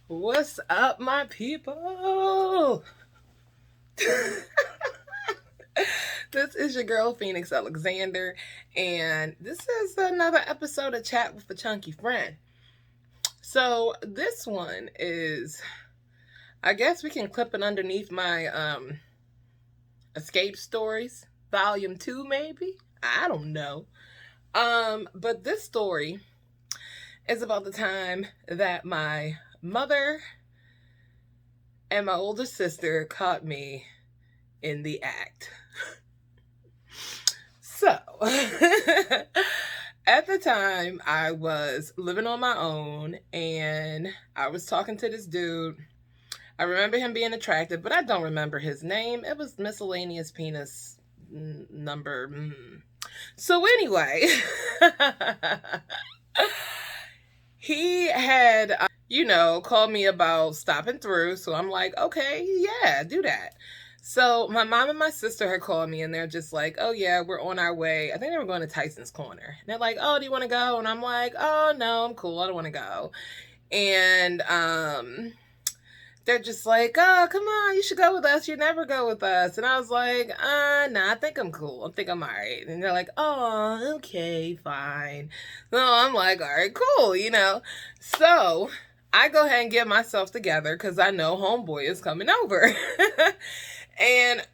What's up, my people? This is your girl, Phoenix Alexander, and this is another episode of Chat with a Chunky Friend. So, this one is, I guess we can clip it underneath my escape stories, volume 2, maybe? I don't know. But this story is about the time that my mother and my older sister caught me in the act. So, at the time, I was living on my own and I was talking to this dude. I remember him being attractive, but I don't remember his name. It was miscellaneous penis number. So, anyway, he had, called me about stopping through. So I'm like, okay, yeah, do that. So my mom and my sister had called me and they're just like, oh yeah, we're on our way. I think they were going to Tyson's Corner. And they're like, oh, do you want to go? And I'm like, oh no, I'm cool. I don't want to go. And they're just like, oh, come on, you should go with us. You never go with us. And I was like, nah, I think I'm cool. I think I'm all right. And they're like, oh, okay, fine. So I'm like, all right, cool, So I go ahead and get myself together because I know homeboy is coming over. And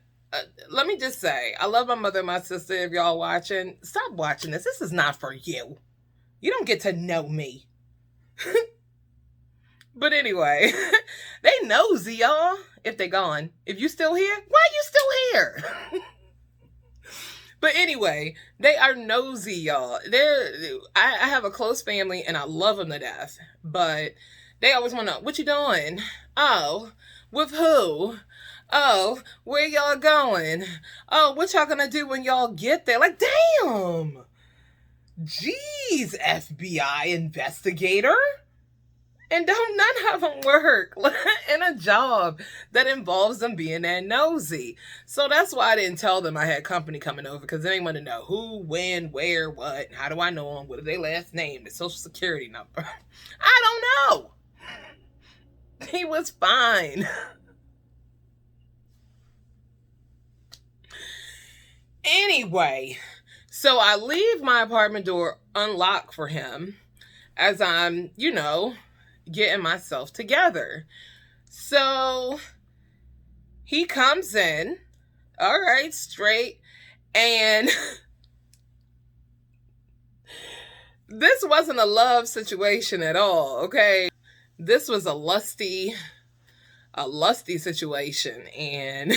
let me just say, I love my mother and my sister. If y'all watching, stop watching this. This is not for you. You don't get to know me. But anyway, they nosy, y'all. If they gone. If you still here, why you still here? But anyway, they are nosy, y'all. I have a close family and I love them to death. But they always want to know, what you doing? Oh, with who? Oh, where y'all going? Oh, what y'all gonna do when y'all get there? Like, damn. Jeez, FBI investigator. And don't none of them work in a job that involves them being that nosy. So that's why I didn't tell them I had company coming over, because they didn't want to know who, when, where, what, how do I know them, what is their last name, their social security number. I don't know. He was fine. Anyway, so I leave my apartment door unlocked for him as I'm, getting myself together. So he comes in, all right, straight, and this wasn't a love situation at all, okay? This was a lusty situation, and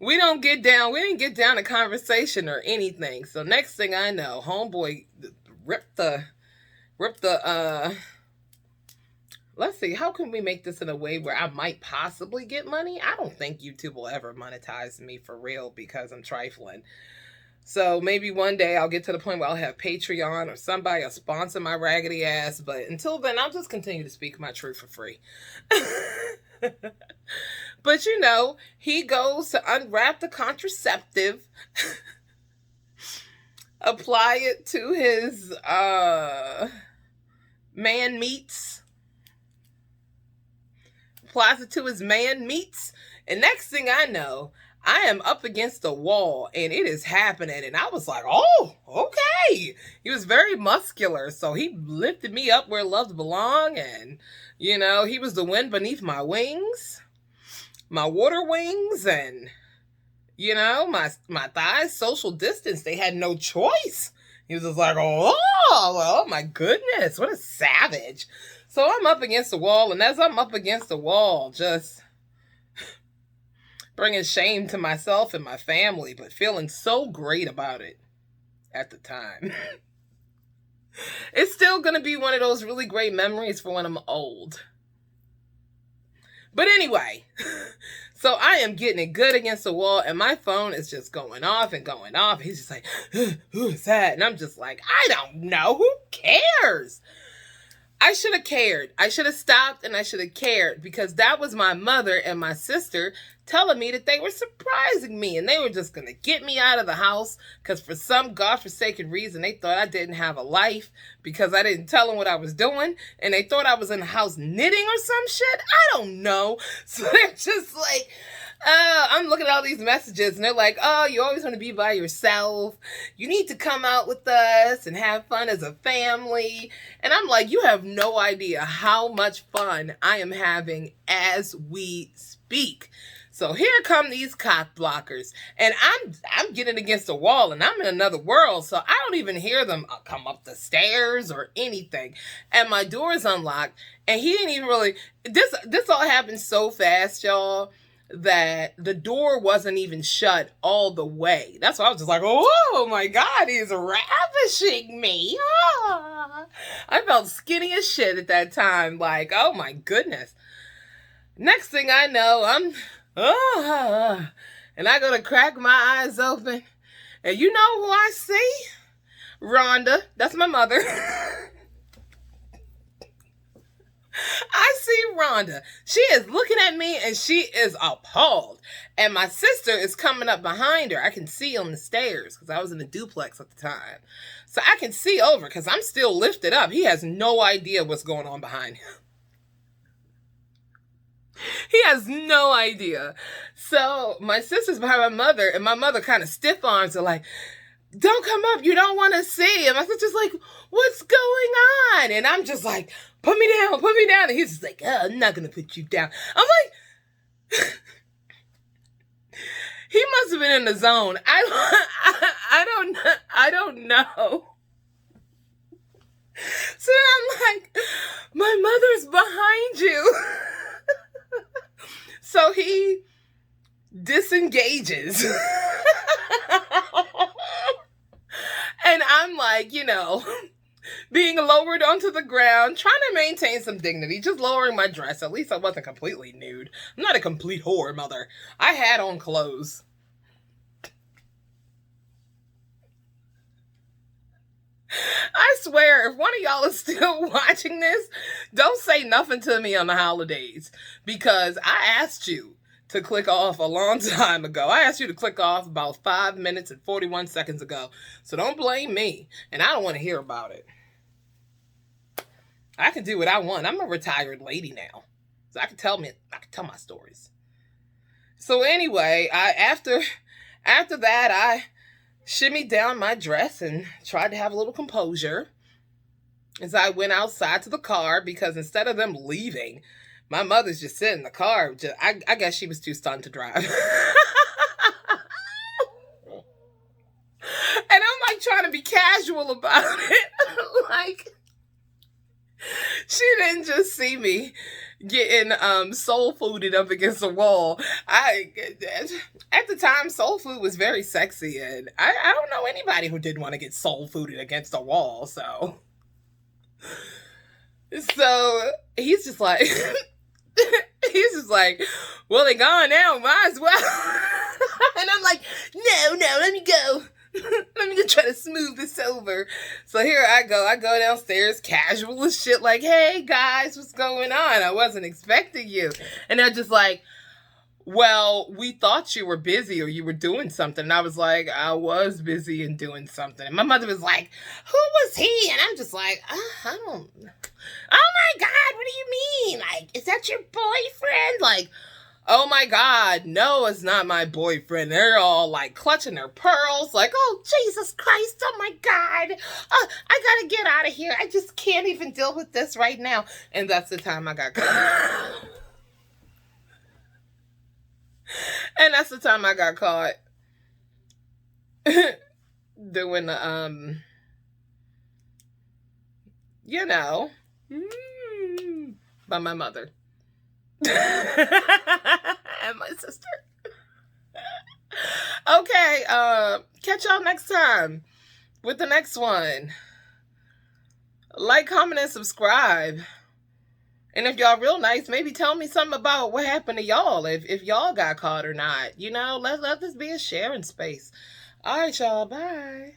we didn't get down to conversation or anything. So next thing I know, homeboy ripped the let's see, how can we make this in a way where I might possibly get money? I don't think YouTube will ever monetize me for real because I'm trifling. So maybe one day I'll get to the point where I'll have Patreon or somebody will sponsor my raggedy ass. But until then, I'll just continue to speak my truth for free. But he goes to unwrap the contraceptive, apply it to his man meats, applies it to his man meats, and next thing I know, I am up against the wall and it is happening. And I was like, oh, okay. He was very muscular, so he lifted me up where love belong, and he was the wind beneath my wings, my water wings, and my thighs social distance. They had no choice. He was just like, oh my goodness, what a savage. So I'm up against the wall, and as I'm up against the wall, just bringing shame to myself and my family, but feeling so great about it at the time. It's still going to be one of those really great memories for when I'm old. But anyway, so I am getting it good against the wall, and my phone is just going off and going off. He's just like, who is that? And I'm just like, I don't know. Who cares? I should have cared. I should have stopped and I should have cared, because that was my mother and my sister telling me that they were surprising me and they were just going to get me out of the house because for some godforsaken reason they thought I didn't have a life because I didn't tell them what I was doing, and they thought I was in the house knitting or some shit. I don't know. So they're just like, I'm looking at all these messages and they're like, oh, you always want to be by yourself. You need to come out with us and have fun as a family. And I'm like, you have no idea how much fun I am having as we speak. So here come these cock blockers, and I'm getting against a wall, and I'm in another world, so I don't even hear them come up the stairs or anything. And my door is unlocked, and he didn't even really, this all happened so fast, y'all, that the door wasn't even shut all the way. That's why I was just like, oh my God, he's ravishing me. Ah. I felt skinny as shit at that time. Like, oh my goodness. Next thing I know, and I go to crack my eyes open, and you know who I see? Rhonda. That's my mother. I see Rhonda. She is looking at me and she is appalled. And my sister is coming up behind her. I can see on the stairs because I was in a duplex at the time. So I can see over because I'm still lifted up. He has no idea what's going on behind him. He has no idea. So my sister's behind my mother, and my mother kind of stiff arms her like, don't come up, you don't want to see. And my sister's like, what's going on? And I'm just like, put me down, put me down. And he's just like, oh, I'm not going to put you down. I'm like, he must have been in the zone. I don't know. So I'm like, my mother's behind you. So he disengages. And I'm like, you know, being lowered onto the ground, trying to maintain some dignity, just lowering my dress. At least I wasn't completely nude. I'm not a complete whore, mother. I had on clothes. I swear, if one of y'all is still watching this, don't say nothing to me on the holidays, because I asked you to click off a long time ago. I asked you to click off about 5 minutes and 41 seconds ago. So don't blame me. And I don't want to hear about it. I can do what I want. I'm a retired lady now. So I can tell my stories. So anyway, after that, I shimmied down my dress and tried to have a little composure as I went outside to the car, because instead of them leaving, my mother's just sitting in the car. I guess she was too stunned to drive. And I'm like trying to be casual about it. Like, she didn't just see me getting soul fooded up against the wall. At the time, soul food was very sexy, and I don't know anybody who didn't want to get soul fooded against a wall. So he's just like, well, they gone now, might as well. And I'm like, no, let me go. Let me go try to smooth this over. So here I go downstairs, casual as shit, like, hey guys, what's going on? I wasn't expecting you. And they're just like, well, we thought you were busy or you were doing something. And I was like, I was busy and doing something. And my mother was like, who was he? And I'm just like, I don't. Oh my God, what do you mean? Like, is that your boyfriend? Like, oh my God, no, it's not my boyfriend. They're all like clutching their pearls, like, oh, Jesus Christ, oh my God. I gotta get out of here. I just can't even deal with this right now. And that's the time I got caught. And that's the time I got caught doing the, you know, by my mother. And my sister. Okay, catch y'all next time with the next one. Like, comment, and subscribe. And if y'all real nice, maybe tell me something about what happened to y'all, if y'all got caught or not. You know, let this be a sharing space. All right, y'all, bye.